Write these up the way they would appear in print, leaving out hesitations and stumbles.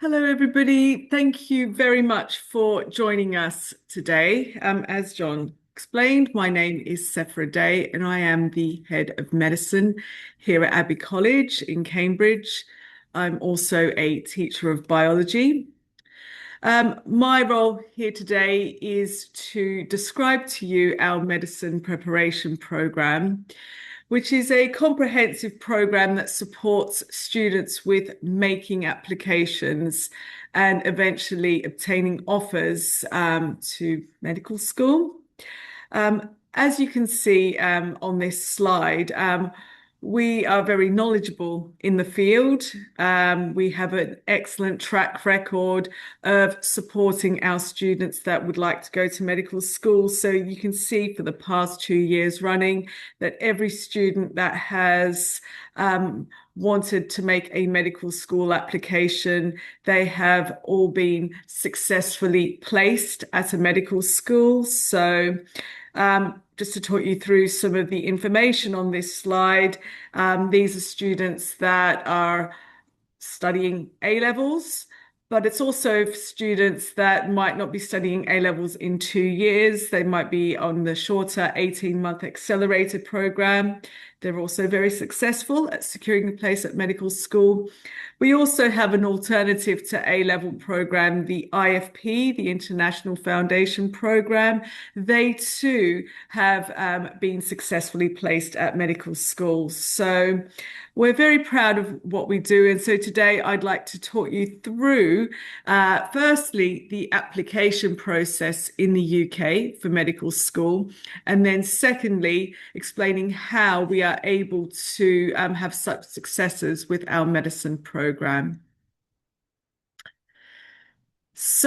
Hello, everybody. Thank you very much for joining us today. As John explained, my name is Sephora Day, and I am the head of medicine here at Abbey College in Cambridge. I'm also a teacher of biology. My role here today is to describe to you our medicine preparation program, which is a comprehensive program that supports students with making applications and eventually obtaining offers to medical school. As you can see on this slide, we are very knowledgeable in the field. We have an excellent track record of supporting our students that would like to go to medical school. So you can see for the past 2 years running that every student that has wanted to make a medical school application, they have all been successfully placed at a medical school. So just to talk you through some of the information on this slide, these are students that are studying A levels, but it's also students that might not be studying A levels in 2 years. They might be on the shorter 18-month accelerated program. They're also very successful at securing a place at medical school. We also have an alternative to A-level program, the IFP, the International Foundation Program. They too have been successfully placed at medical schools. So we're very proud of what we do. And so today I'd like to talk you through, firstly, the application process in the UK for medical school. And then secondly, explaining how we are able to have such successes with our medicine program. So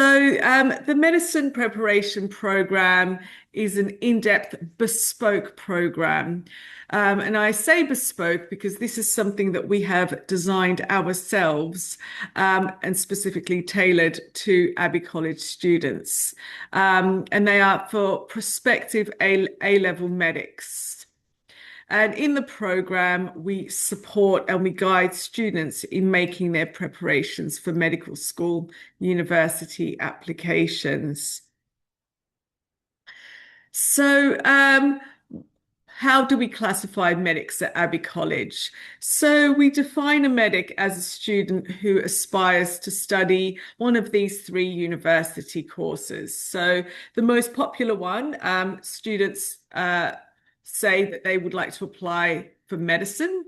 the medicine preparation program is an in-depth bespoke program. And I say bespoke because this is something that we have designed ourselves and specifically tailored to Abbey College students. And they are for prospective A-level medics. And in the program, we support and we guide students in making their preparations for medical school university applications. So, how do we classify medics at Abbey College? So we define a medic as a student who aspires to study one of these three university courses. So the most popular one, students say that they would like to apply for medicine.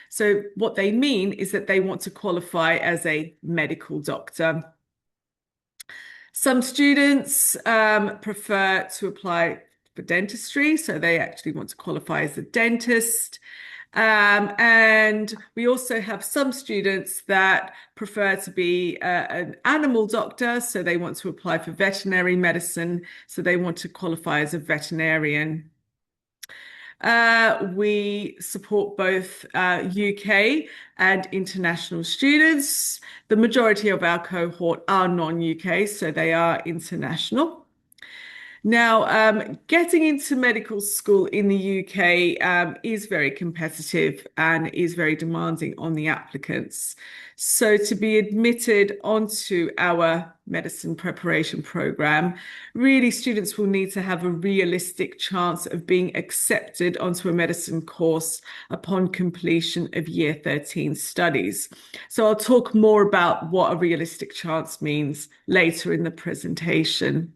So what they mean is that they want to qualify as a medical doctor. Some students prefer to apply for dentistry, so they actually want to qualify as a dentist. And we also have some students that prefer to be an animal doctor, so they want to apply for veterinary medicine, so they want to qualify as a veterinarian. We support both UK and international students. The majority of our cohort are non-UK, so they are international. Now, getting into medical school in the UK is very competitive and is very demanding on the applicants. So to be admitted onto our medicine preparation program, really students will need to have a realistic chance of being accepted onto a medicine course upon completion of year 13 studies. So I'll talk more about what a realistic chance means later in the presentation.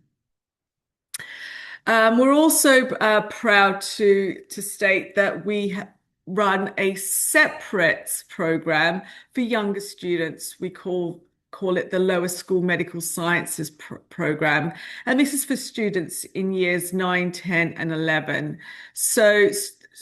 We're also proud to state that we run a separate program for younger students. We call it the Lower School Medical Sciences program. And this is for students in years 9, 10 and 11. So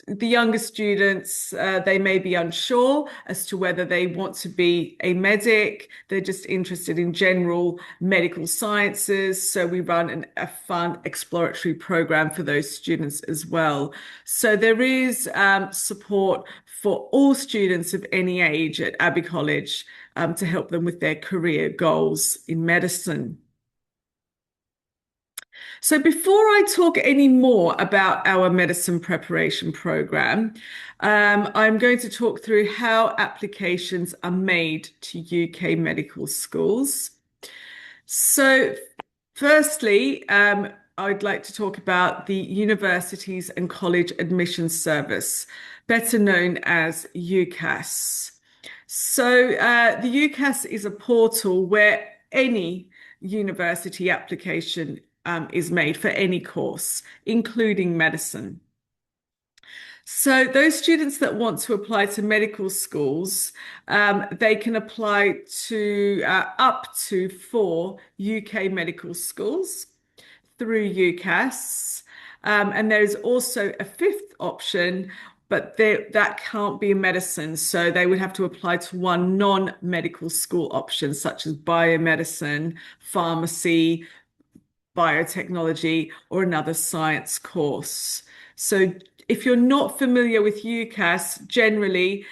the younger students, they may be unsure as to whether they want to be a medic. They're just interested in general medical sciences. So we run a fun exploratory program for those students as well. So there is support for all students of any age at Abbey College to help them with their career goals in medicine. So before I talk any more about our medicine preparation program, I'm going to talk through how applications are made to UK medical schools. So firstly, I'd like to talk about the Universities and College Admissions Service, better known as UCAS. So the UCAS is a portal where any university application is made for any course, including medicine. So those students that want to apply to medical schools, they can apply to up to 4 UK medical schools through UCAS. And there's also a fifth option, but that can't be medicine. So they would have to apply to one non-medical school option, such as biomedicine, pharmacy, biotechnology, or another science course. So if you're not familiar with UCAS, generally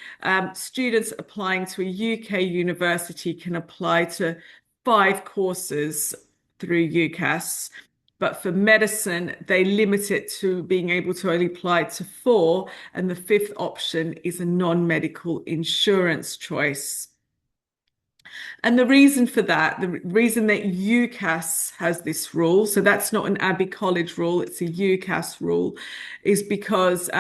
students applying to a UK university can apply to 5 courses through UCAS. But for medicine, they limit it to being able to only apply to 4, and the fifth option is a non-medical insurance choice. And the reason for that, the reason that UCAS has this rule, so that's not an Abbey College rule, it's a UCAS rule, is because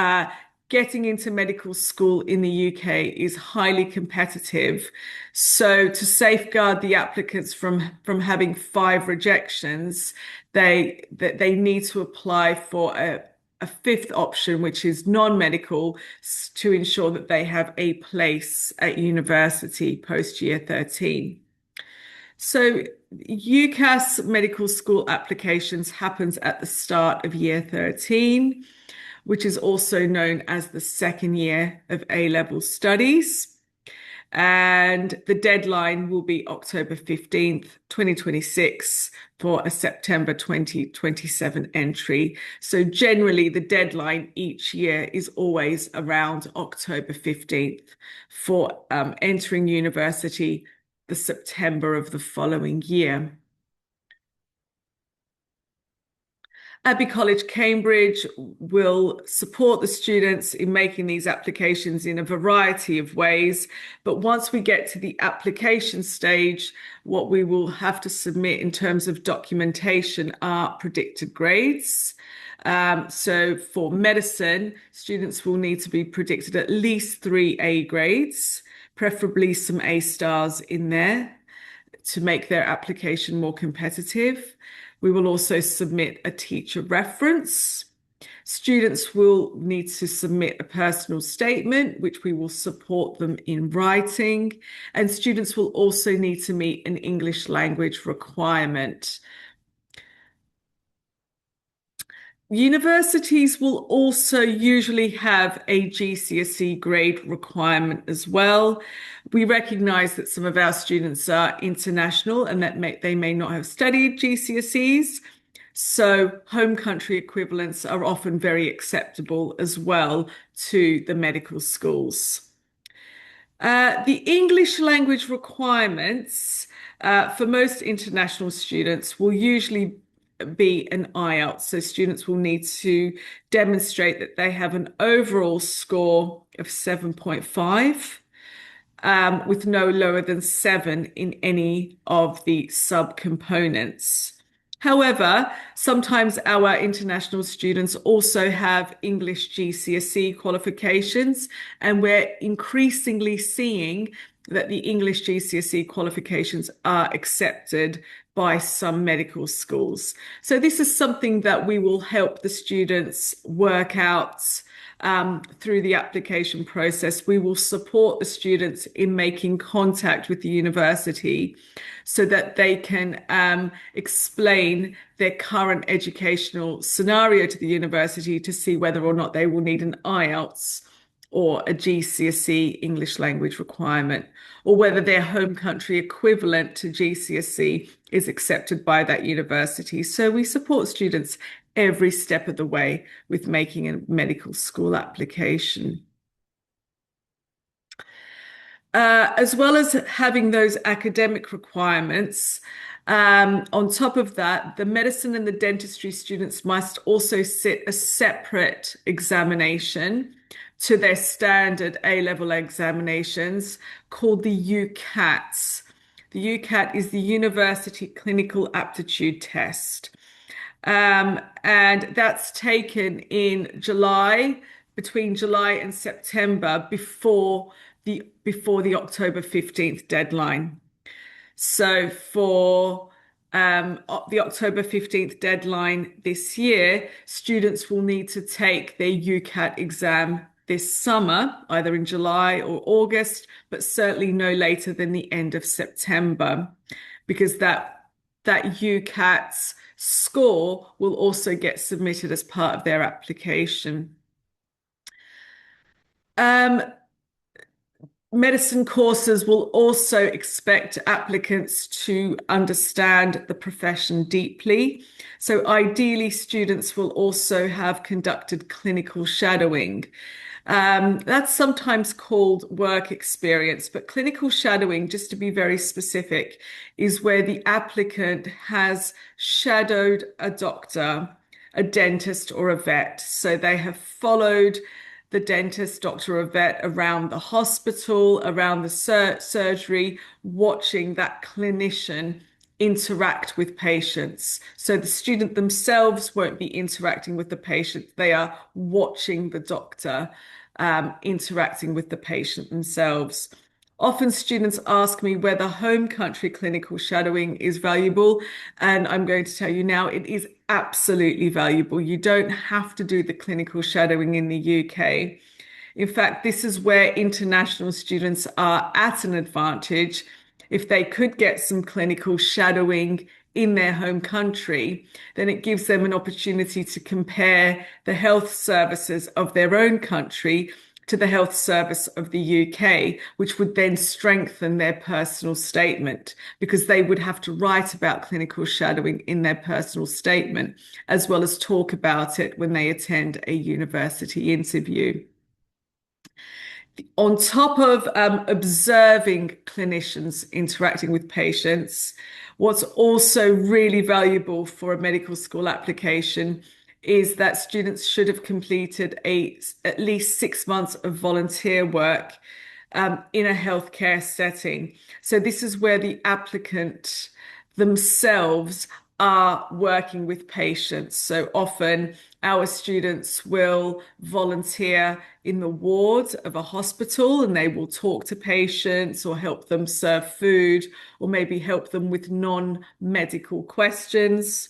getting into medical school in the UK is highly competitive. So to safeguard the applicants from having 5 rejections, they need to apply for a fifth option, which is non-medical, to ensure that they have a place at university post year 13. So UCAS medical school applications happens at the start of year 13, which is also known as the second year of A-level studies. And the deadline will be October 15th, 2026 for a September 2027 entry. So generally the deadline each year is always around October 15th for entering university the September of the following year. Abbey College Cambridge will support the students in making these applications in a variety of ways. But once we get to the application stage, what we will have to submit in terms of documentation are predicted grades. So for medicine, students will need to be predicted at least 3 A grades, preferably some A stars in there to make their application more competitive. We will also submit a teacher reference. Students will need to submit a personal statement, which we will support them in writing. And students will also need to meet an English language requirement. Universities will also usually have a GCSE grade requirement as well. We recognise that some of our students are international and that they may not have studied GCSEs. So home country equivalents are often very acceptable as well to the medical schools. The English language requirements for most international students will usually be an IELTS. So students will need to demonstrate that they have an overall score of 7.5 with no lower than 7 in any of the subcomponents. However, sometimes our international students also have English GCSE qualifications, and we're increasingly seeing that the English GCSE qualifications are accepted by some medical schools. So this is something that we will help the students work out through the application process. We will support the students in making contact with the university so that they can explain their current educational scenario to the university to see whether or not they will need an IELTS or a GCSE English language requirement, or whether their home country equivalent to GCSE is accepted by that university. So we support students every step of the way with making a medical school application. As well as having those academic requirements, on top of that, the medicine and the dentistry students must also sit a separate examination to their standard A-level examinations called the UCATs. The UCAT is the University Clinical Aptitude Test. And that's taken in July, between July and September, before the October 15th deadline. So for the October 15th deadline this year, students will need to take their UCAT exam this summer, either in July or August, but certainly no later than the end of September, because that UCAT's score will also get submitted as part of their application. Um, Medicine courses will also expect applicants to understand the profession deeply. So ideally, students will also have conducted clinical shadowing. That's sometimes called work experience, but clinical shadowing, just to be very specific, is where the applicant has shadowed a doctor, a dentist, or a vet. So they have followed the dentist, doctor, or vet around the hospital, around the surgery, watching that clinician interact with patients. So the student themselves won't be interacting with the patient, they are watching the doctor interacting with the patient themselves. Often students ask me whether home country clinical shadowing is valuable, and I'm going to tell you now it is absolutely valuable. You don't have to do the clinical shadowing in the UK. In fact, this is where international students are at an advantage. If they could get some clinical shadowing in their home country, then it gives them an opportunity to compare the health services of their own country to the health service of the UK, which would then strengthen their personal statement because they would have to write about clinical shadowing in their personal statement, as well as talk about it when they attend a university interview. On top of observing clinicians interacting with patients, what's also really valuable for a medical school application is that students should have completed at least 6 months of volunteer work in a healthcare setting. So this is where the applicant themselves are working with patients. So often our students will volunteer in the ward of a hospital and they will talk to patients or help them serve food or maybe help them with non-medical questions.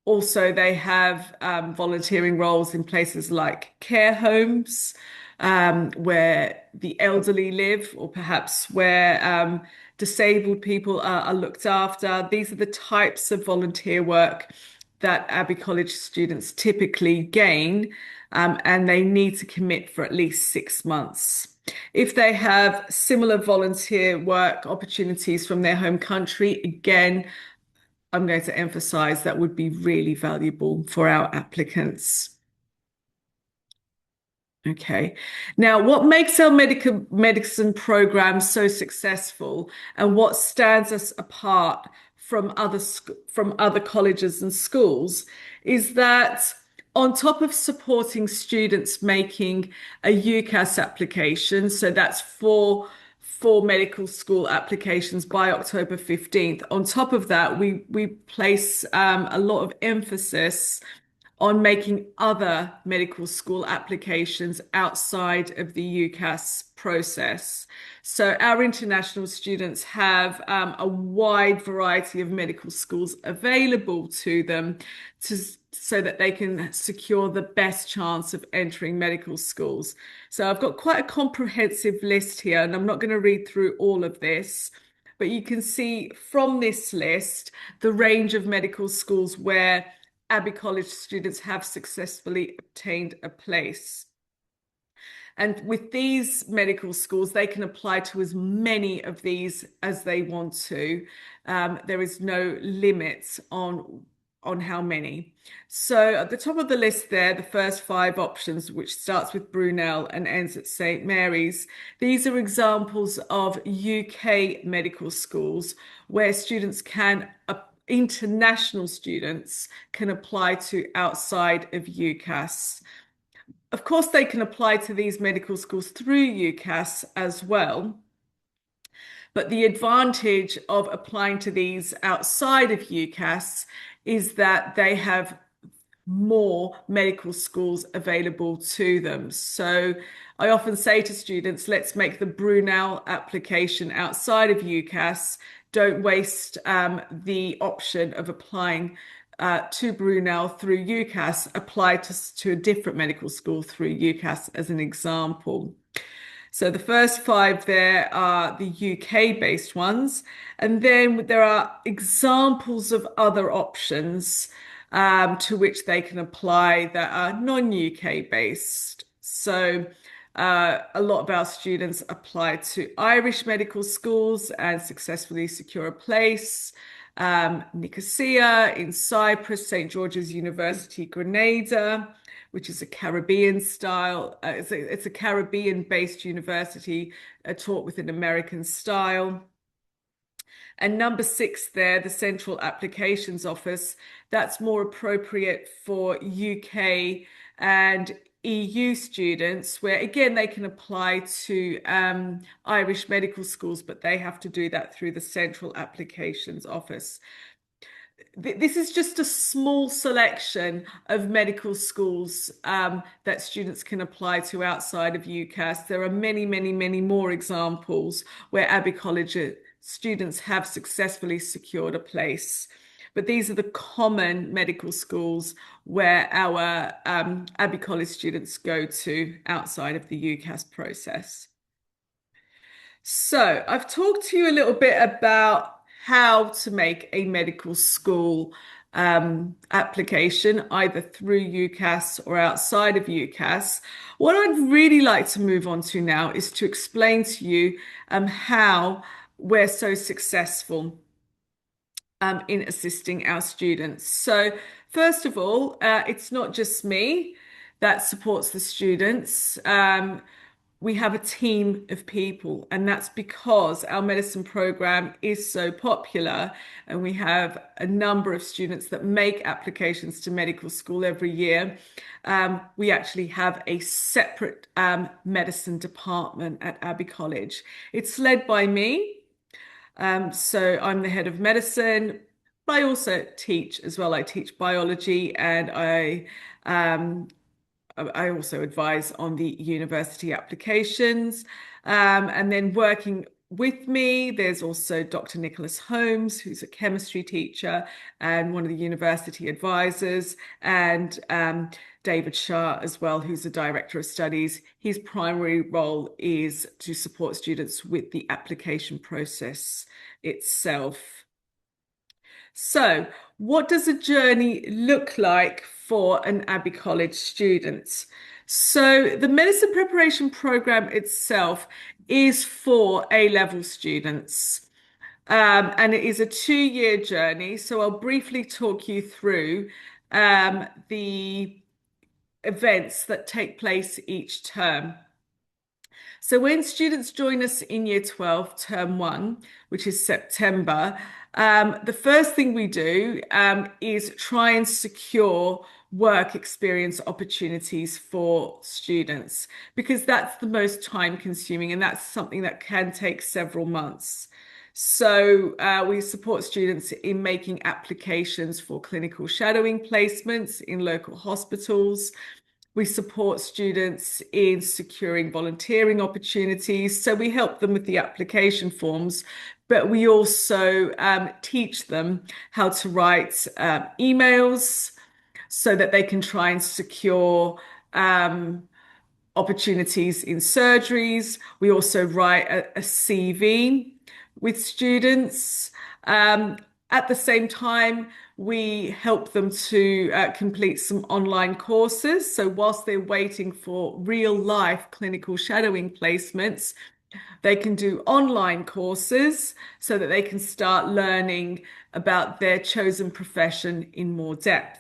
Also, they have volunteering roles in places like care homes, where the elderly live, or perhaps where disabled people are looked after. These are the types of volunteer work that Abbey College students typically gain, and they need to commit for at least 6 months. If they have similar volunteer work opportunities from their home country, again, I'm going to emphasize that would be really valuable for our applicants. Okay. Now, what makes our medicine program so successful and what stands us apart from other colleges and schools is that on top of supporting students making a UCAS application, so that's four medical school applications by October 15th. On top of that, we place a lot of emphasis on making other medical school applications outside of the UCAS process. So our international students have a wide variety of medical schools available to them so that they can secure the best chance of entering medical schools. So I've got quite a comprehensive list here, and I'm not going to read through all of this, but you can see from this list the range of medical schools where Abbey College students have successfully obtained a place. And with these medical schools, they can apply to as many of these as they want to. There is no limit on on how many. So at the top of the list there, the first five options, which starts with Brunel and ends at St. Mary's, these are examples of UK medical schools where international students can apply to outside of UCAS. Of course, they can apply to these medical schools through UCAS as well. But the advantage of applying to these outside of UCAS is that they have more medical schools available to them. So I often say to students, let's make the Brunel application outside of UCAS. Don't waste the option of applying to Brunel through UCAS. Apply to a different medical school through UCAS as an example. So the first five there are the UK-based ones, and then there are examples of other options to which they can apply that are non-UK based. So a lot of our students apply to Irish medical schools and successfully secure a place. Nicosia in Cyprus, St. George's University, Grenada, which is a Caribbean style. It's a Caribbean-based university taught with an American style. And number 6 there, the Central Applications Office, that's more appropriate for UK and EU students, where again they can apply to Irish medical schools, but they have to do that through the Central Applications Office. This is just a small selection of medical schools that students can apply to outside of UCAS. There are many, many, many more examples where Abbey College students have successfully secured a place. But these are the common medical schools where our Abbey College students go to outside of the UCAS process. So I've talked to you a little bit about how to make a medical school application, either through UCAS or outside of UCAS. What I'd really like to move on to now is to explain to you how we're so successful in assisting our students. So first of all, it's not just me that supports the students. We have a team of people, and that's because our medicine program is so popular, and we have a number of students that make applications to medical school every year. We actually have a separate medicine department at Abbey College. It's led by me. So I'm the head of medicine, but I also teach as well. I teach biology, and I also advise on the university applications. And then working with me, there's also Dr. Nicholas Holmes, who's a chemistry teacher and one of the university advisors, and David Shah as well, who's a director of studies. His primary role is to support students with the application process itself. So, what does a journey look like for an Abbey College student? So, the medicine preparation program itself is for A-level students. And it is a 2-year journey. So, I'll briefly talk you through the events that take place each term. So when students join us in Year 12, Term 1, which is September, the first thing we do is try and secure work experience opportunities for students, because that's the most time consuming, and that's something that can take several months. So we support students in making applications for clinical shadowing placements in local hospitals. We support students in securing volunteering opportunities. So we help them with the application forms, but we also teach them how to write emails so that they can try and secure opportunities in surgeries. We also write a CV with students. At the same time, we help them to complete some online courses. So whilst they're waiting for real life clinical shadowing placements, They can do online courses so that they can start learning about their chosen profession in more depth.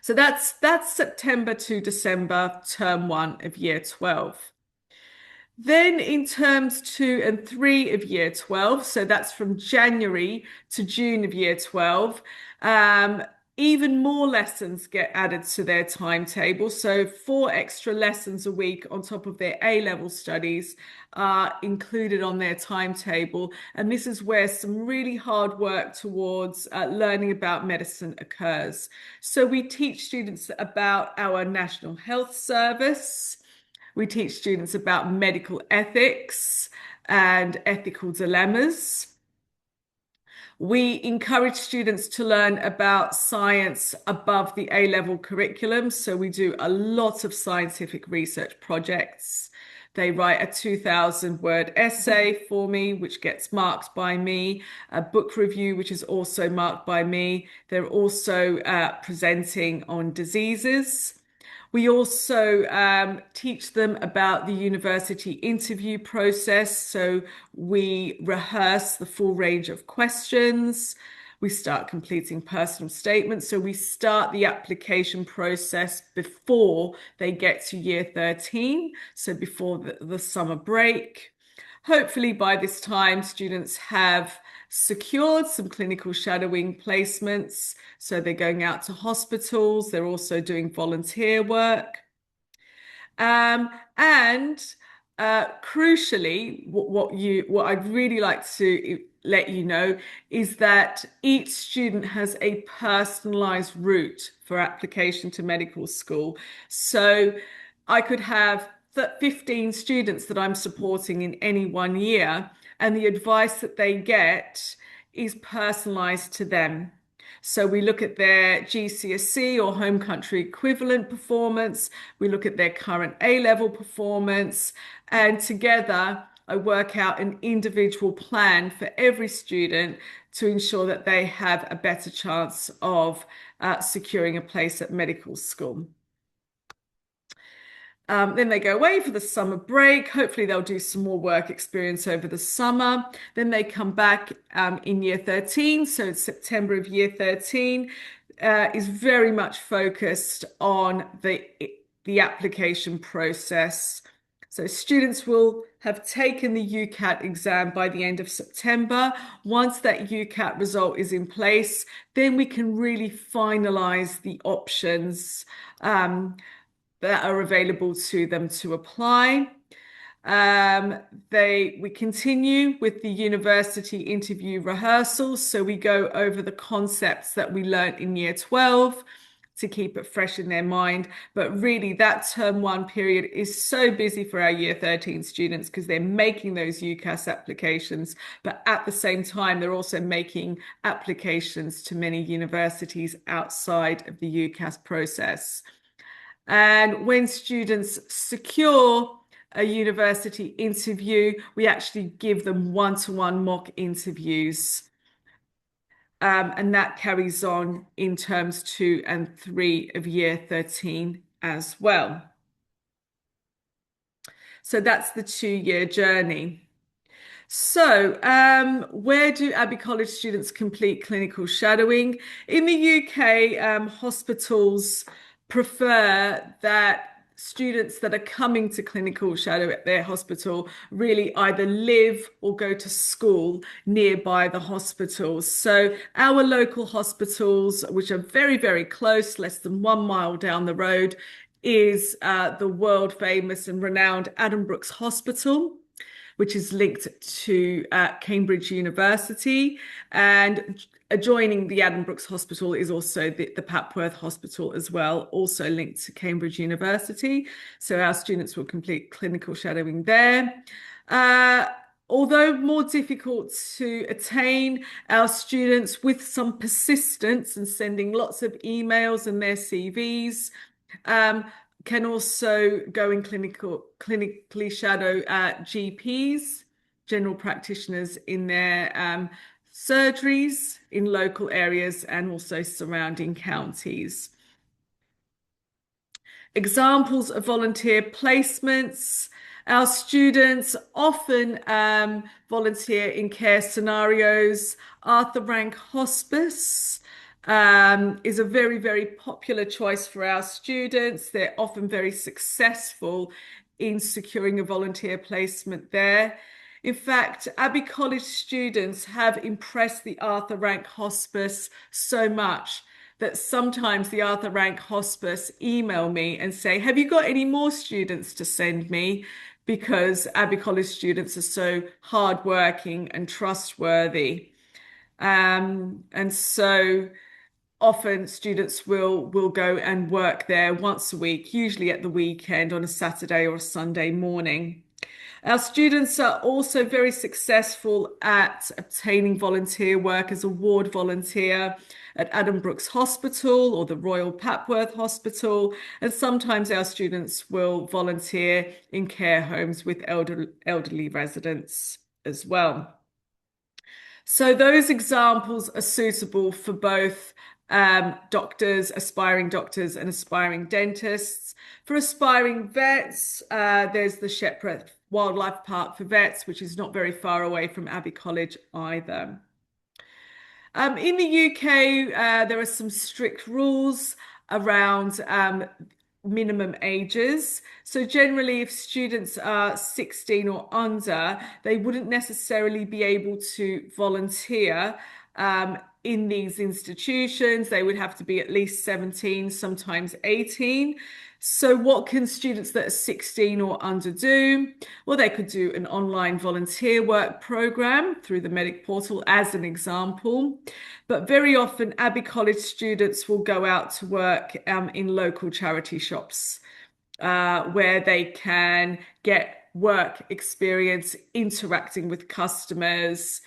So that's September to December, term one of year 12. Then in terms 2 and 3 of year 12, so that's from January to June of year 12, um, even more lessons get added to their timetable. So 4 extra lessons a week on top of their A-level studies are included on their timetable. And this is where some really hard work towards learning about medicine occurs. So we teach students about our National Health Service. We teach students about medical ethics and ethical dilemmas. We encourage students to learn about science above the A-level curriculum. So we do a lot of scientific research projects. They write a 2,000-word essay for me, which gets marked by me, a book review, which is also marked by me. They're also presenting on diseases. We also teach them about the university interview process. So we rehearse the full range of questions. We start completing personal statements. So we start the application process before they get to year 13, so before the summer break. Hopefully by this time, students have secured some clinical shadowing placements. So they're going out to hospitals. They're also doing volunteer work. And crucially, what I'd really like to let you know is that each student has a personalized route for application to medical school. So I could have 15 students that I'm supporting in any one year, and the advice that they get is personalized to them. So we look at their GCSE or home country equivalent performance, we look at their current A-level performance, and together I work out an individual plan for every student to ensure that they have a better chance of securing a place at medical school. Then they go away for the summer break. Hopefully, they'll do some more work experience over the summer. Then they come back in year 13. So September of year 13 is very much focused on the application process. So students will have taken the UCAT exam by the end of September. Once that UCAT result is in place, then we can really finalize the options that are available to them to apply. We continue with the university interview rehearsals. So we go over the concepts that we learnt in year 12 to keep it fresh in their mind. But really that term one period is so busy for our year 13 students because they're making those UCAS applications, but at the same time, they're also making applications to many universities outside of the UCAS process. And when students secure a university interview, we actually give them one-to-one mock interviews. And that carries on in terms 2 and 3 of year 13 as well. So that's the 2-year journey. So, where do Abbey College students complete clinical shadowing? In the UK, hospitals prefer that students that are coming to clinical shadow at their hospital really either live or go to school nearby the hospitals. So our local hospitals, which are very, very close, less than 1 mile down the road, is the world famous and renowned Addenbrooke's Hospital, which is linked to Cambridge University. And adjoining the Addenbrooke's Hospital is also the Papworth Hospital as well, also linked to Cambridge University. So our students will complete clinical shadowing there. Although more difficult to attain, our students, with some persistence and sending lots of emails and their CVs, can also go and clinically shadow GPs, general practitioners in their surgeries in local areas and also surrounding counties. Examples of volunteer placements. Our students often volunteer in care scenarios. Arthur Rank Hospice is a very, very popular choice for our students. They're often very successful in securing a volunteer placement there. In fact, Abbey College students have impressed the Arthur Rank Hospice so much that sometimes the Arthur Rank Hospice email me and say, have you got any more students to send me? Because Abbey College students are so hardworking and trustworthy. And so often students will go and work there once a week, usually at the weekend on a Saturday or a Sunday morning. Our students are also very successful at obtaining volunteer work as a ward volunteer at Adam Brooks Hospital or the Royal Papworth Hospital, and sometimes our students will volunteer in care homes with elderly residents as well. So those examples are suitable for both doctors, aspiring doctors and aspiring dentists. For aspiring vets, there's the Shepparton Wildlife Park for vets, which is not very far away from Abbey College either. In the UK, there are some strict rules around minimum ages. So generally, if students are 16 or under, they wouldn't necessarily be able to volunteer in these institutions. They would have to be at least 17, sometimes 18. So what can students that are 16 or under do? Well, they could do an online volunteer work program through the Medic portal as an example. But very often Abbey College students will go out to work in local charity shops where they can get work experience interacting with customers.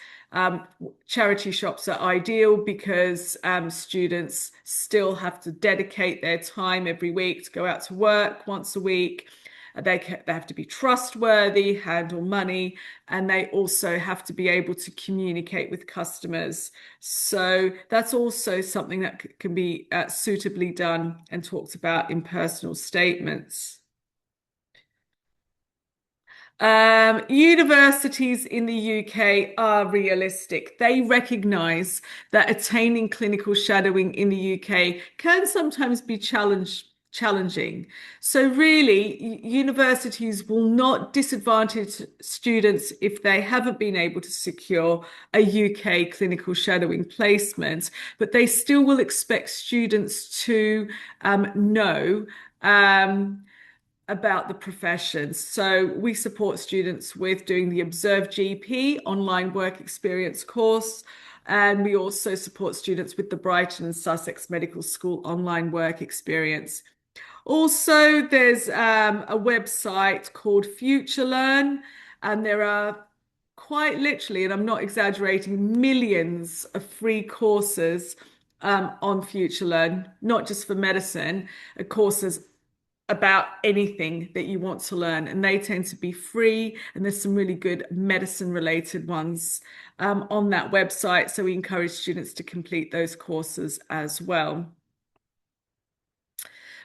Charity shops are ideal because students still have to dedicate their time every week to go out to work once a week. They have to be trustworthy, handle money, and they also have to be able to communicate with customers. So that's also something that can be suitably done and talked about in personal statements. Universities in the UK are realistic. They recognise that attaining clinical shadowing in the UK can sometimes be challenging. So really, universities will not disadvantage students if they haven't been able to secure a UK clinical shadowing placement, but they still will expect students to know about the profession. So we support students with doing the Observe GP online work experience course. And we also support students with the Brighton and Sussex Medical School online work experience. Also, there's a website called FutureLearn, and there are quite literally, and I'm not exaggerating, millions of free courses on FutureLearn, not just for medicine, courses about anything that you want to learn, and they tend to be free, and there's some really good medicine related ones on that website, so we encourage students to complete those courses as well.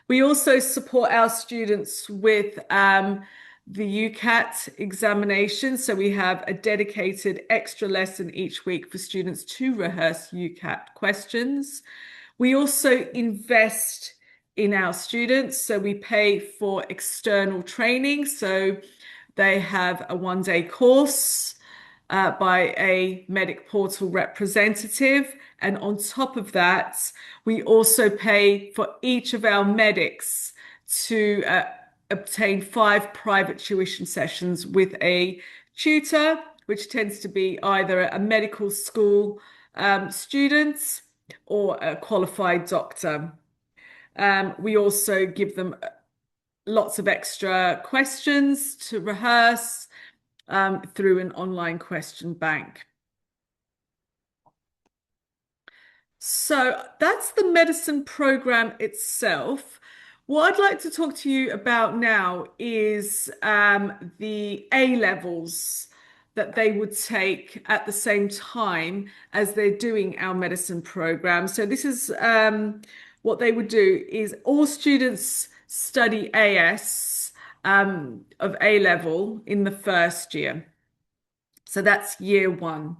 We also support our students with the UCAT examination, so we have a dedicated extra lesson each week for students to rehearse UCAT questions. We also invest in our students. So we pay for external training. So they have a one-day course by a Medic portal representative. And on top of that, we also pay for each of our medics to obtain 5 private tuition sessions with a tutor, which tends to be either a medical school student or a qualified doctor. We also give them lots of extra questions to rehearse through an online question bank. So that's the medicine program itself. What I'd like to talk to you about now is the A levels that they would take at the same time as they're doing our medicine program. So this is what they would do is all students study AS of A level in the first year. So that's year one.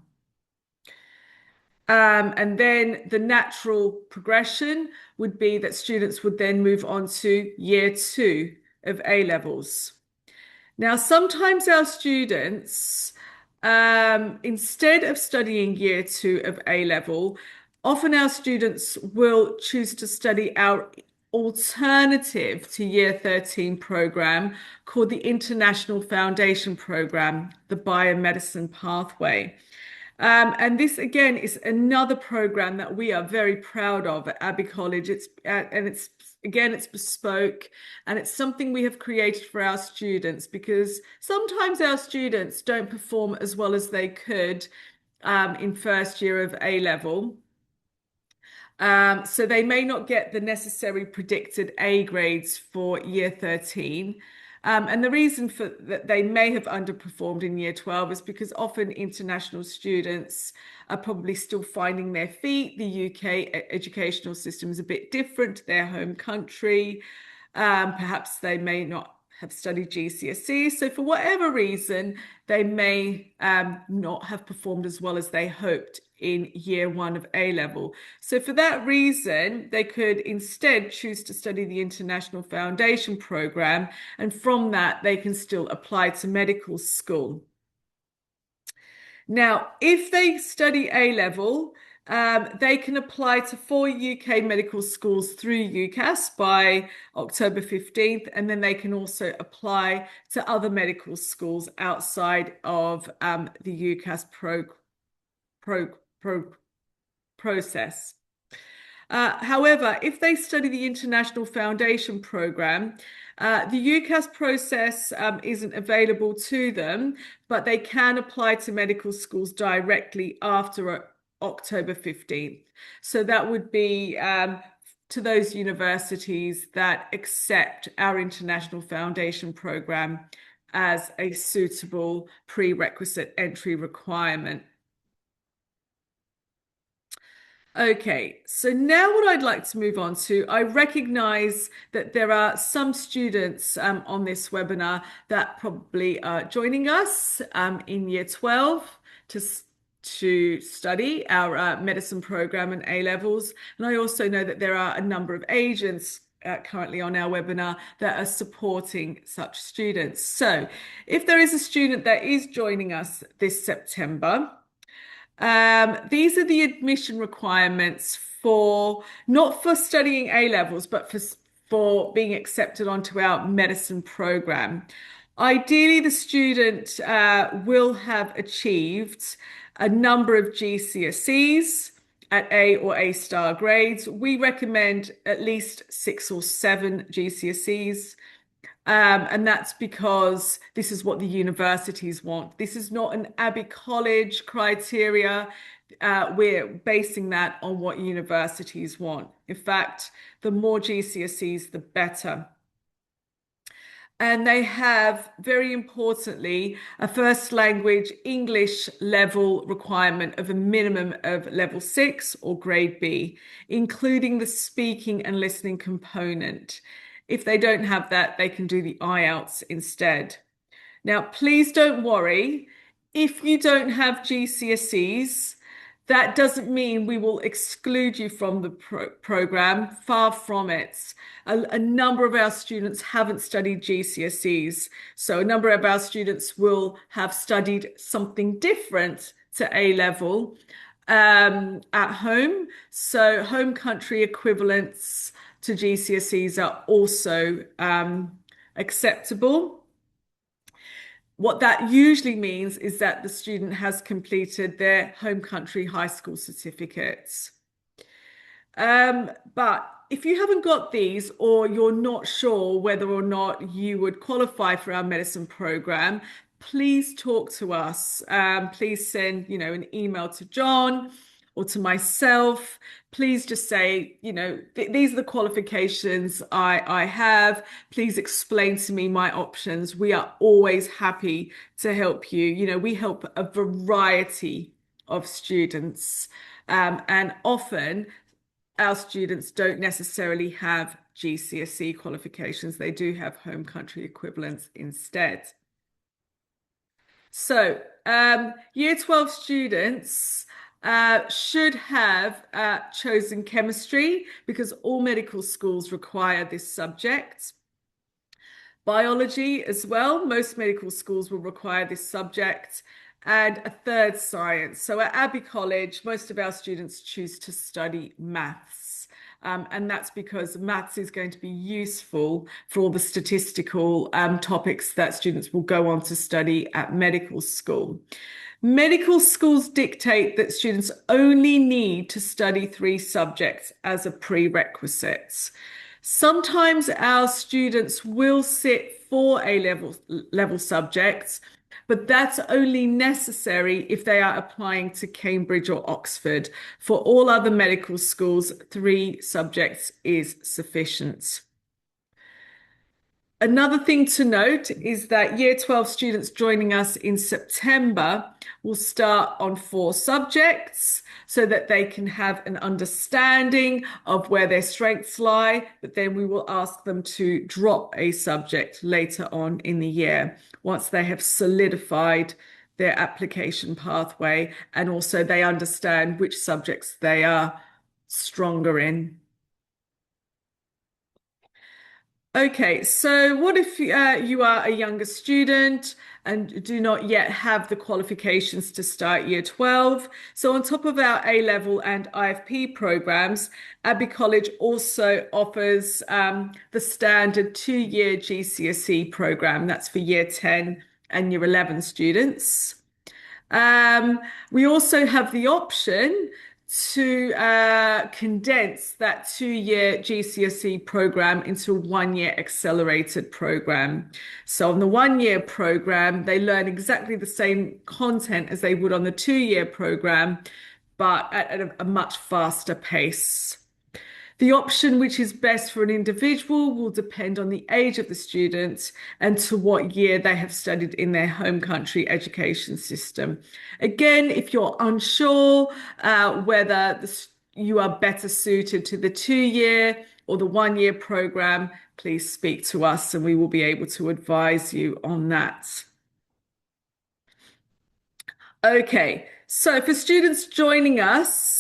And then the natural progression would be that students would then move on to year two of A levels. Now, sometimes our students, instead of studying year two of A level, often our students will choose to study our alternative to year 13 program called the International Foundation Program, the Biomedicine Pathway. And this again is another program that we are very proud of at Abbey College. It's bespoke, and it's something we have created for our students because sometimes our students don't perform as well as they could in first year of A level. So they may not get the necessary predicted A grades for year 13. And the reason for that they may have underperformed in year 12 is because often international students are probably still finding their feet. The UK educational system is a bit different to their home country. Perhaps they may not have studied GCSE. So for whatever reason, they may not have performed as well as they hoped in year one of A level. So for that reason, they could instead choose to study the International Foundation Program, and from that, they can still apply to medical school. Now, if they study A level, they can apply to 4 UK medical schools through UCAS by October 15th, and then they can also apply to other medical schools outside of the UCAS process. However, if they study the International Foundation Program, the UCAS process isn't available to them, but they can apply to medical schools directly after October 15th. So that would be to those universities that accept our International Foundation Program as a suitable prerequisite entry requirement. Okay, so now what I'd like to move on to, I recognize that there are some students on this webinar that probably are joining us in year 12 to study our medicine program and A levels. And I also know that there are a number of agents currently on our webinar that are supporting such students. So if there is a student that is joining us this September, these are the admission requirements for not for studying A levels, but for being accepted onto our medicine program. Ideally, the student will have achieved a number of GCSEs at A or A star grades. We recommend at least 6 or 7 GCSEs. And that's because this is what the universities want. This is not an Abbey College criteria. We're basing that on what universities want. In fact, the more GCSEs, the better. And they have, very importantly, a first language English level requirement of a minimum of level 6 or grade B, including the speaking and listening component. If they don't have that, they can do the IELTS instead. Now, please don't worry. If you don't have GCSEs, that doesn't mean we will exclude you from the program. Far from it. A number of our students haven't studied GCSEs. So a number of our students will have studied something different to A level at home. So home country equivalents to GCSEs are also acceptable. What that usually means is that the student has completed their home country high school certificates. But if you haven't got these, or you're not sure whether or not you would qualify for our medicine program, please talk to us. Please send, an email to John or to myself. Please just say, these are the qualifications I have. Please explain to me my options. We are always happy to help you. We help a variety of students. And often our students don't necessarily have GCSE qualifications. They do have home country equivalents instead. So, Year 12 students should have chosen chemistry because all medical schools require this subject. Biology as well. Most medical schools will require this subject. And a third, science. So at Abbey College, most of our students choose to study maths. And that's because maths is going to be useful for all the statistical topics that students will go on to study at medical school. Medical schools dictate that students only need to study 3 subjects as a prerequisite. Sometimes our students will sit 4 A-level subjects, but that's only necessary if they are applying to Cambridge or Oxford. For all other medical schools, 3 subjects is sufficient. Another thing to note is that Year 12 students joining us in September will start on 4 subjects so that they can have an understanding of where their strengths lie, but then we will ask them to drop a subject later on in the year once they have solidified their application pathway and also they understand which subjects they are stronger in. Okay, so what if you are a younger student and do not yet have the qualifications to start Year 12? So on top of our A-level and IFP programs, Abbey College also offers the standard 2-year GCSE program. That's for Year 10 and Year 11 students. We also have the option to condense that 2-year GCSE program into a 1-year accelerated program. So on the 1-year program, they learn exactly the same content as they would on the 2-year program, but at a much faster pace. The option which is best for an individual will depend on the age of the student and to what year they have studied in their home country education system. Again, if you're unsure whether you are better suited to the 2-year or the 1-year program, please speak to us and we will be able to advise you on that. Okay, so for students joining us,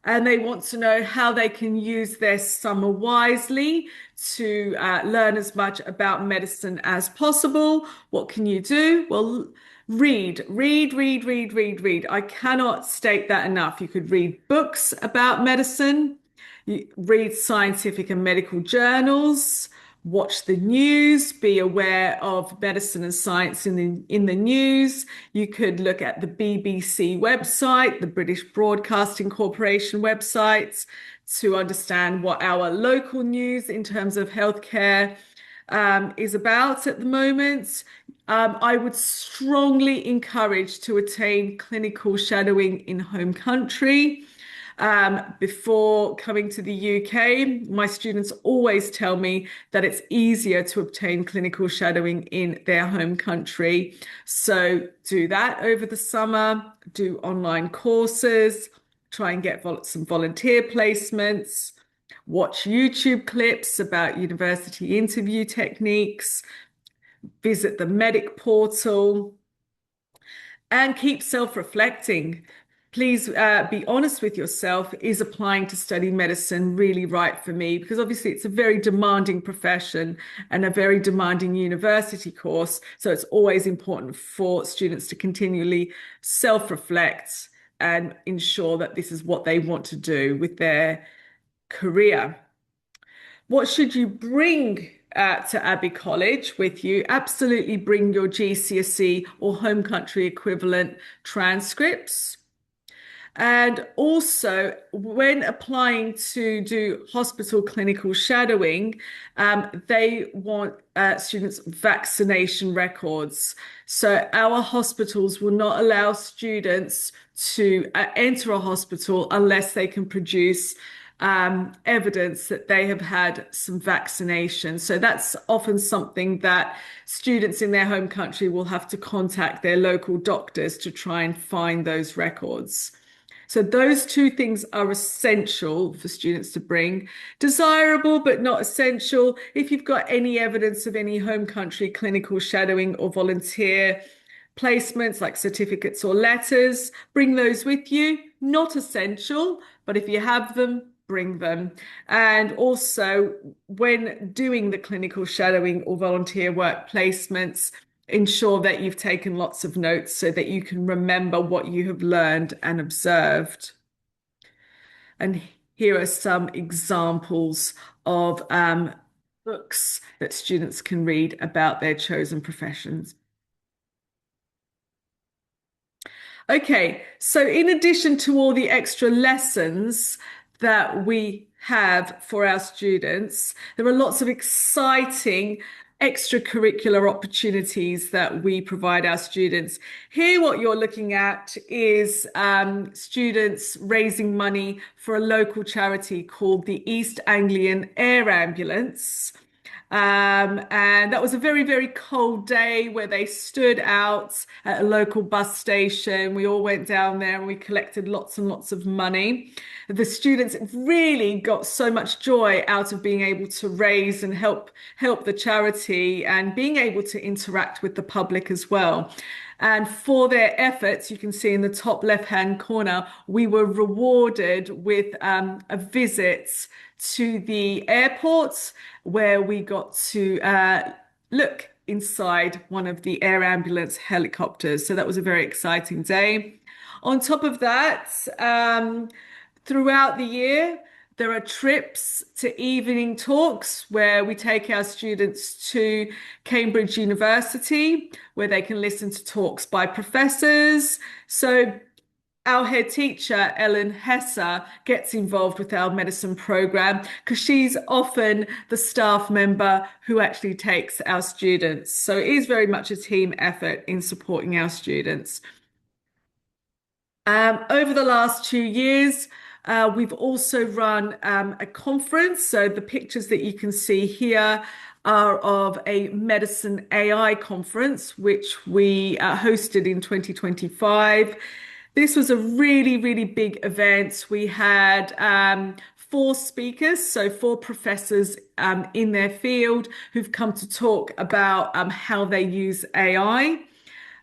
and they want to know how they can use their summer wisely to learn as much about medicine as possible. What can you do? Well, read. I cannot state that enough. You could read books about medicine, you read scientific and medical journals, watch the news, be aware of medicine and science in the news. You could look at the BBC website, the British Broadcasting Corporation websites to understand what our local news in terms of healthcare is about at the moment. I would strongly encourage to attain clinical shadowing in home country. Before coming to the UK, my students always tell me that it's easier to obtain clinical shadowing in their home country. So do that over the summer, do online courses, try and get some volunteer placements, watch YouTube clips about university interview techniques, visit the Medic portal, and keep self-reflecting. Please be honest with yourself. Is applying to study medicine really right for me? Because obviously it's a very demanding profession and a very demanding university course. So it's always important for students to continually self-reflect and ensure that this is what they want to do with their career. What should you bring to Abbey College with you? Absolutely bring your GCSE or home country equivalent transcripts. And also, when applying to do hospital clinical shadowing, they want students' vaccination records. So our hospitals will not allow students to enter a hospital unless they can produce evidence that they have had some vaccination. So that's often something that students in their home country will have to contact their local doctors to try and find those records. So those two things are essential for students to bring. Desirable, but not essential. If you've got any evidence of any home country clinical shadowing or volunteer placements like certificates or letters, bring those with you. Not essential, but if you have them, bring them. And also, when doing the clinical shadowing or volunteer work placements, ensure that you've taken lots of notes so that you can remember what you have learned and observed. And here are some examples of books that students can read about their chosen professions. Okay, so in addition to all the extra lessons that we have for our students, there are lots of exciting extracurricular opportunities that we provide our students. Here, what you're looking at is students raising money for a local charity called the East Anglian Air Ambulance. And that was a very, very cold day where they stood out at a local bus station. We all went down there and we collected lots and lots of money. The students really got so much joy out of being able to raise and help the charity and being able to interact with the public as well. And for their efforts, you can see in the top left-hand corner, we were rewarded with a visit to the airport where we got to look inside one of the air ambulance helicopters. So that was a very exciting day. On top of that, throughout the year, there are trips to evening talks where we take our students to Cambridge University, where they can listen to talks by professors. So our head teacher, Ellen Hesser, gets involved with our medicine program because she's often the staff member who actually takes our students. So it is very much a team effort in supporting our students. Over the last 2 years, we've also run a conference. So the pictures that you can see here are of a medicine AI conference, which we hosted in 2025. This was a really, really big event. We had 4 speakers, so 4 professors in their field who've come to talk about how they use AI.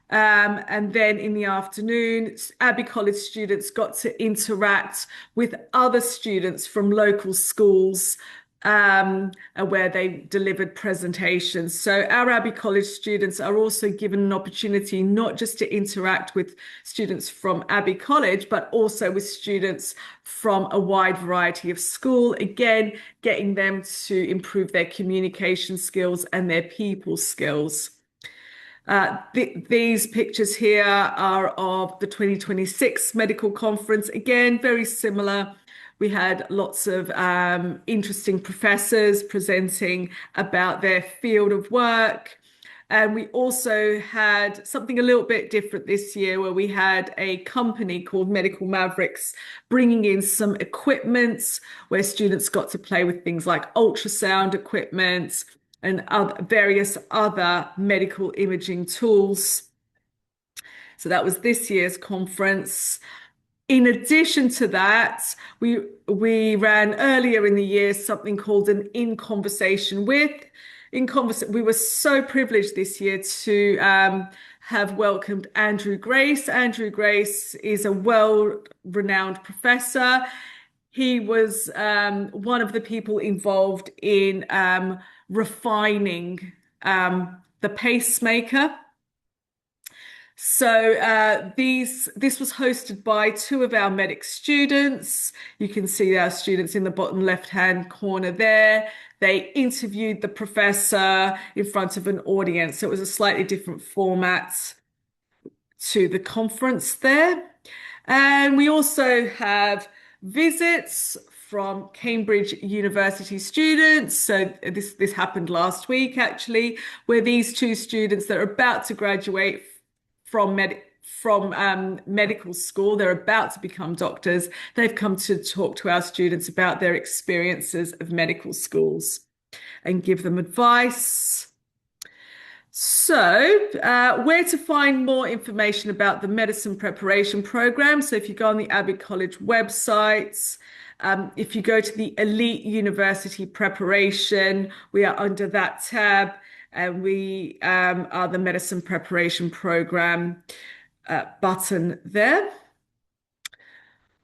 And then in the afternoon, Abbey College students got to interact with other students from local schools where they delivered presentations. So our Abbey College students are also given an opportunity not just to interact with students from Abbey College, but also with students from a wide variety of school, again, getting them to improve their communication skills and their people skills. These pictures here are of the 2026 medical conference. Again, very similar. We had lots of interesting professors presenting about their field of work. And we also had something a little bit different this year where we had a company called Medical Mavericks bringing in some equipment where students got to play with things like ultrasound equipment and various other medical imaging tools. So that was this year's conference. In addition to that, we ran earlier in the year something called an In Conversation With. We were so privileged this year to have welcomed Andrew Grace. Andrew Grace is a world-renowned professor. He was one of the people involved in refining the pacemaker. So this was hosted by 2 of our medic students. You can see our students in the bottom left-hand corner there. They interviewed the professor in front of an audience. So it was a slightly different format to the conference there. And we also have visits from Cambridge University students. So this happened last week, actually, where these 2 students that are about to graduate from medical school, they're about to become doctors. They've come to talk to our students about their experiences of medical schools and give them advice. Where to find more information about the medicine preparation program? So, if you go on the Abbey College websites, if you go to the Elite University Preparation, we are under that tab, and we are the medicine preparation program button there.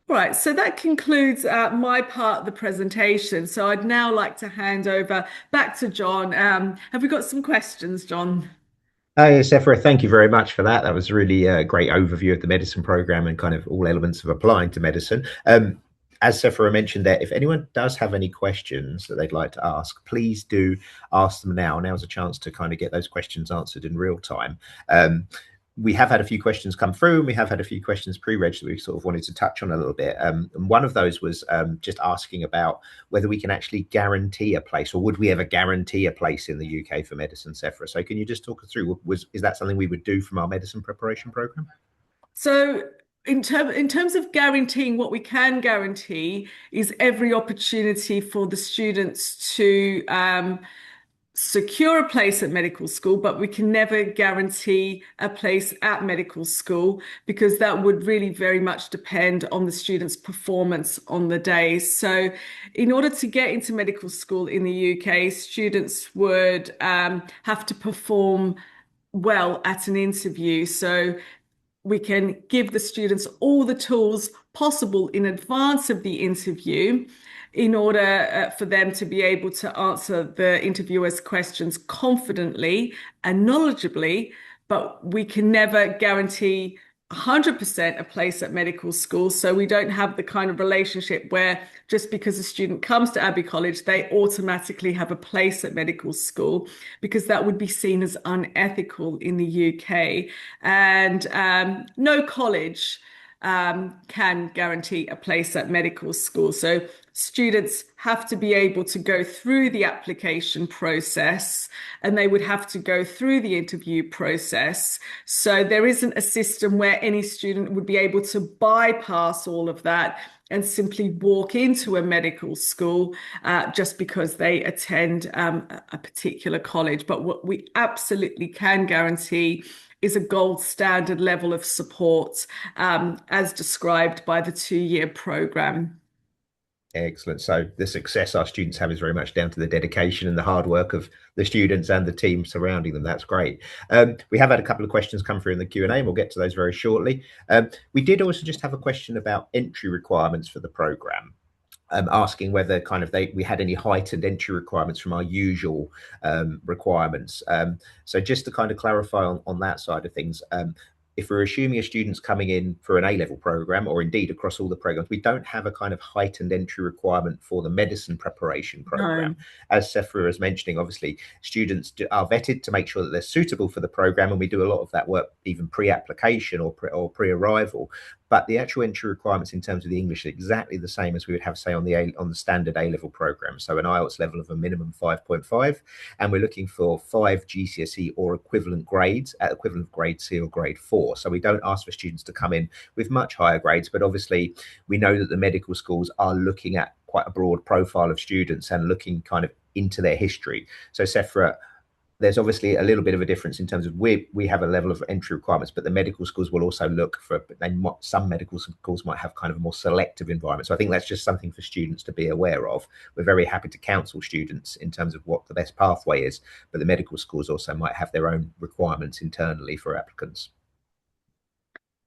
Right, so that concludes my part of the presentation. So I'd now like to hand over back to John. Have we got some questions, John? Hi, Sephora, thank you very much for that. That was really a great overview of the medicine program and kind of all elements of applying to medicine. As Sephora mentioned there, if anyone does have any questions that they'd like to ask, please do ask them now. Now's a chance to kind of get those questions answered in real time. We have had a few questions come through, and we have had a few questions pre-reg that we sort of wanted to touch on a little bit. And one of those was just asking about whether we can actually guarantee a place, or would we ever guarantee a place in the UK for medicine, Sephora? So can you just talk us through, is that something we would do from our medicine preparation program? So, in terms of guaranteeing, what we can guarantee is every opportunity for the students to secure a place at medical school, but we can never guarantee a place at medical school because that would really very much depend on the student's performance on the day. So, in order to get into medical school in the UK, students would have to perform well at an interview. So, we can give the students all the tools possible in advance of the interview in order for them to be able to answer the interviewer's questions confidently and knowledgeably, but we can never guarantee 100% a place at medical school. So we don't have the kind of relationship where just because a student comes to Abbey College, they automatically have a place at medical school, because that would be seen as unethical in the UK. And no college can guarantee a place at medical school. So students have to be able to go through the application process, and they would have to go through the interview process. So there isn't a system where any student would be able to bypass all of that and simply walk into a medical school just because they attend a particular college. But what we absolutely can guarantee is a gold standard level of support as described by the 2-year program. Excellent. So the success our students have is very much down to the dedication and the hard work of the students and the team surrounding them. That's great. We have had a couple of questions come through in the Q&A, and we'll get to those very shortly. We did also just have a question about entry requirements for the program. Asking whether kind of we had any heightened entry requirements from our usual requirements. So just to kind of clarify on that side of things, if we're assuming a student's coming in for an A-level program, or indeed across all the programs, we don't have a kind of heightened entry requirement for the medicine preparation program. No. As Sephora is mentioning, obviously, students are vetted to make sure that they're suitable for the program, and we do a lot of that work even pre-application or pre-arrival. But the actual entry requirements in terms of the English are exactly the same as we would have, say, on the standard A-level program. So an IELTS level of a minimum 5.5, and we're looking for 5 GCSE or equivalent grades at equivalent grade C or grade 4. So we don't ask for students to come in with much higher grades, but obviously we know that the medical schools are looking at quite a broad profile of students and looking kind of into their history. So Sephora, there's obviously a little bit of a difference in terms of we have a level of entry requirements, but the medical schools will also look for, some medical schools might have kind of a more selective environment. So I think that's just something for students to be aware of. We're very happy to counsel students in terms of what the best pathway is, but the medical schools also might have their own requirements internally for applicants.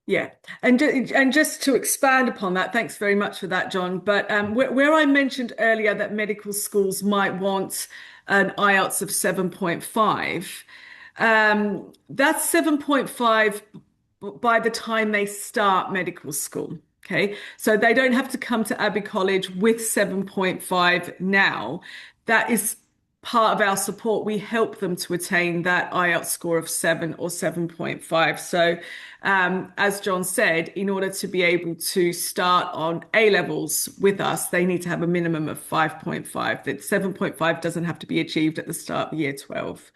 Yeah, and just to expand upon that, thanks very much for that, John. But where I mentioned earlier that medical schools might want an IELTS of 7.5, that's 7.5 by the time they start medical school. Okay, so they don't have to come to Abbey College with 7.5 now. That is part of our support. We help them to attain that IELTS score of 7 or 7.5. So, as John said, in order to be able to start on A levels with us, they need to have a minimum of 5.5. That 7.5 doesn't have to be achieved at the start of year 12.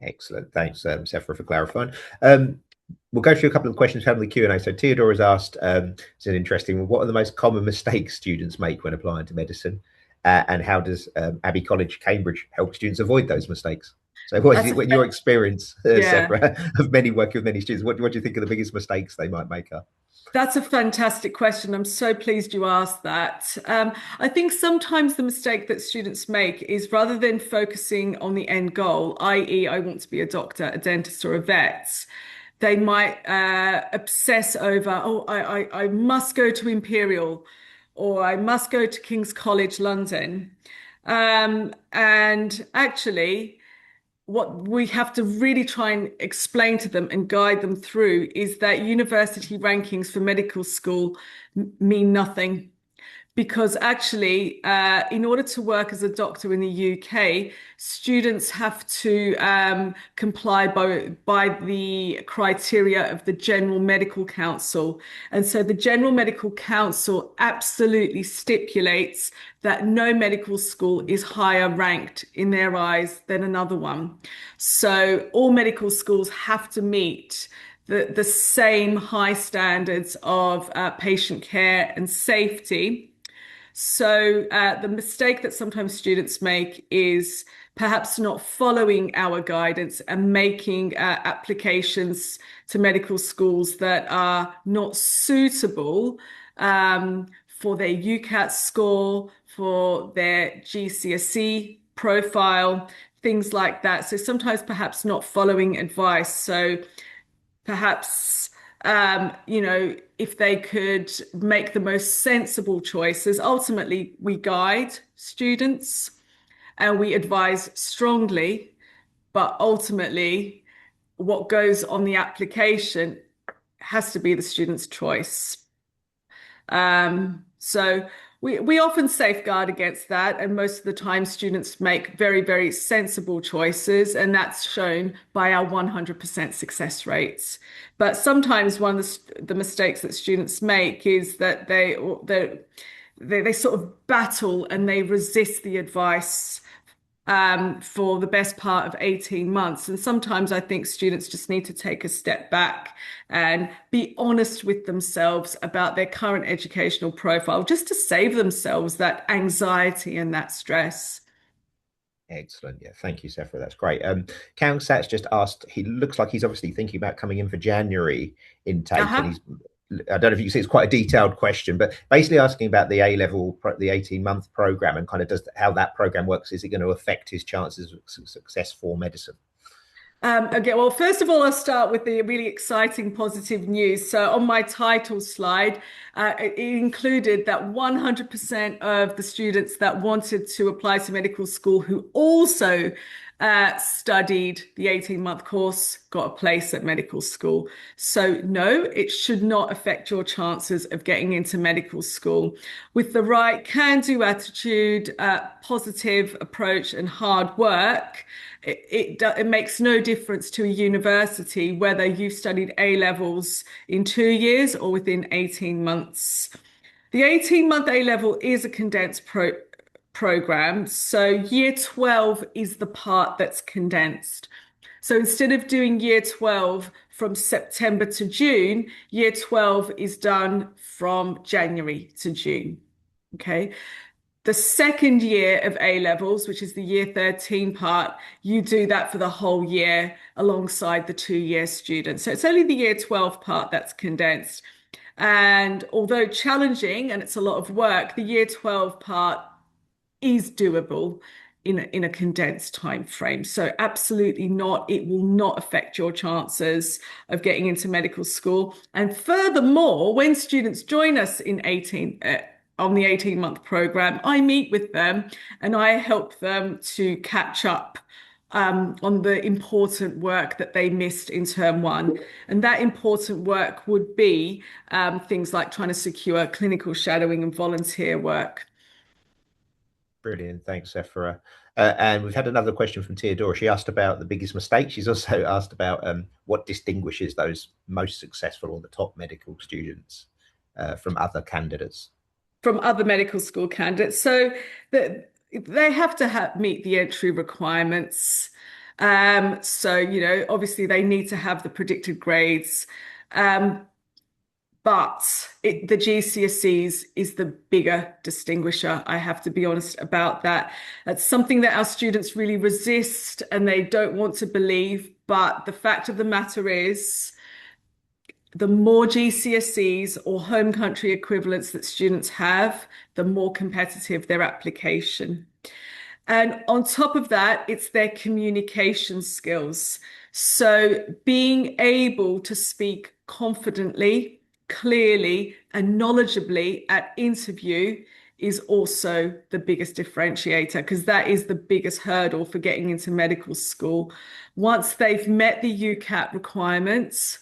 Excellent. Thanks, Sephora, for clarifying. We'll go through a couple of questions from the Q&A. So Theodore has asked, it's an interesting one, what are the most common mistakes students make when applying to medicine? And how does Abbey College Cambridge help students avoid those mistakes? So, what is That's it, a when your experience, yeah. Sephora, of many working with many students, what do you think are the biggest mistakes they might make up? That's a fantastic question. I'm so pleased you asked that. I think sometimes the mistake that students make is rather than focusing on the end goal, i.e., I want to be a doctor, a dentist, or a vet, they might obsess over, oh, I must go to Imperial or I must go to King's College London. And actually, what we have to really try and explain to them and guide them through is that university rankings for medical school mean nothing because actually, in order to work as a doctor in the UK, students have to comply by the criteria of the General Medical Council. And so the General Medical Council absolutely stipulates that no medical school is higher ranked in their eyes than another one. So all medical schools have to meet the same high standards of patient care and safety. So, the mistake that sometimes students make is perhaps not following our guidance and making applications to medical schools that are not suitable for their UCAT score, for their GCSE profile, things like that. So, sometimes perhaps not following advice. So, perhaps if they could make the most sensible choices. Ultimately, we guide students and we advise strongly, but ultimately, what goes on the application has to be the student's choice. So we often safeguard against that, and most of the time students make very, very sensible choices, and that's shown by our 100% success rates. But sometimes one of the mistakes that students make is that they sort of battle and they resist the advice for the best part of 18 months. And sometimes I think students just need to take a step back and be honest with themselves about their current educational profile, just to save themselves that anxiety and that stress. Excellent. Yeah, thank you, Sephora. That's great. Kang Sat's just asked, he looks like he's obviously thinking about coming in for January intake, and Uh-huh. he's, I don't know if you can see, it's quite a detailed question, but basically asking about the A level, the 18-month program, and kind of does how that program works. Is it going to affect his chances of success for medicine? Okay, well, first of all, I'll start with the really exciting positive news. So, on my title slide, it included that 100% of the students that wanted to apply to medical school who also studied the 18-month course got a place at medical school. So, no, it should not affect your chances of getting into medical school. With the right can-do attitude, positive approach, and hard work, it makes no difference to a university whether you've studied A levels in 2 years or within 18 months. The 18-month A level is a condensed program. So year 12 is the part that's condensed. So instead of doing year 12 from September to June, year 12 is done from January to June. Okay. The second year of A levels, which is the year 13 part, you do that for the whole year alongside the 2 year student. So it's only the year 12 part that's condensed. And although challenging and it's a lot of work, the year 12 part is doable in a condensed time frame. So absolutely not. It will not affect your chances of getting into medical school. And furthermore, when students join us in 18 on the 18-month program, I meet with them and I help them to catch up on the important work that they missed in term one. And that important work would be things like trying to secure clinical shadowing and volunteer work. Brilliant. Thanks, Sephora. And we've had another question from Theodora. She asked about the biggest mistake. She's also asked about what distinguishes those most successful or the top medical students from other candidates. From other medical school candidates. So that they have to meet the entry requirements. So, obviously they need to have the predicted grades. Um, but the GCSEs is the bigger distinguisher. I have to be honest about that. That's something that our students really resist and they don't want to believe. But the fact of the matter is, the more GCSEs or home country equivalents that students have, the more competitive their application. And on top of that, it's their communication skills. So being able to speak confidently, clearly, and knowledgeably at interview is also the biggest differentiator, because that is the biggest hurdle for getting into medical school. Once they've met the UCAT requirements,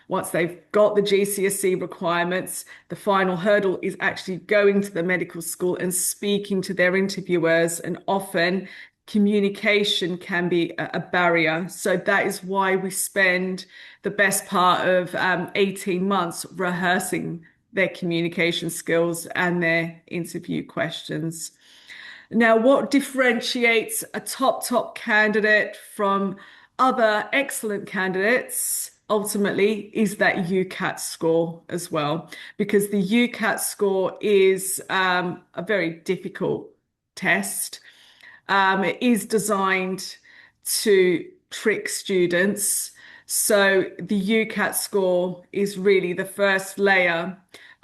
once they've got the GCSE requirements, the final hurdle is actually going to the medical school and speaking to their interviewers. And often communication can be a barrier. So that is why we spend the best part of 18 months rehearsing their communication skills and their interview questions. Now, what differentiates a top candidate from other excellent candidates ultimately is that UCAT score as well, because the UCAT score is a very difficult test. It is designed to trick students. So the UCAT score is really the first layer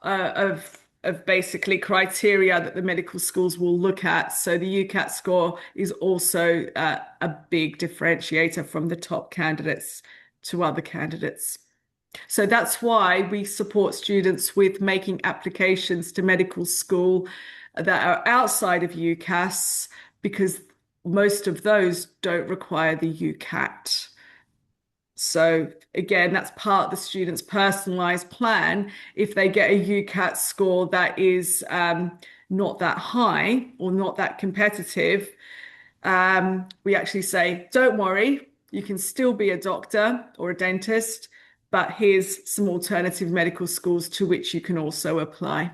of basically criteria that the medical schools will look at. So the UCAT score is also a big differentiator from the top candidates to other candidates. So that's why we support students with making applications to medical school that are outside of UCAS, because most of those don't require the UCAT. So again, that's part of the student's personalized plan. If they get a UCAT score that is not that high or not that competitive, we actually say, don't worry, you can still be a doctor or a dentist, but here's some alternative medical schools to which you can also apply.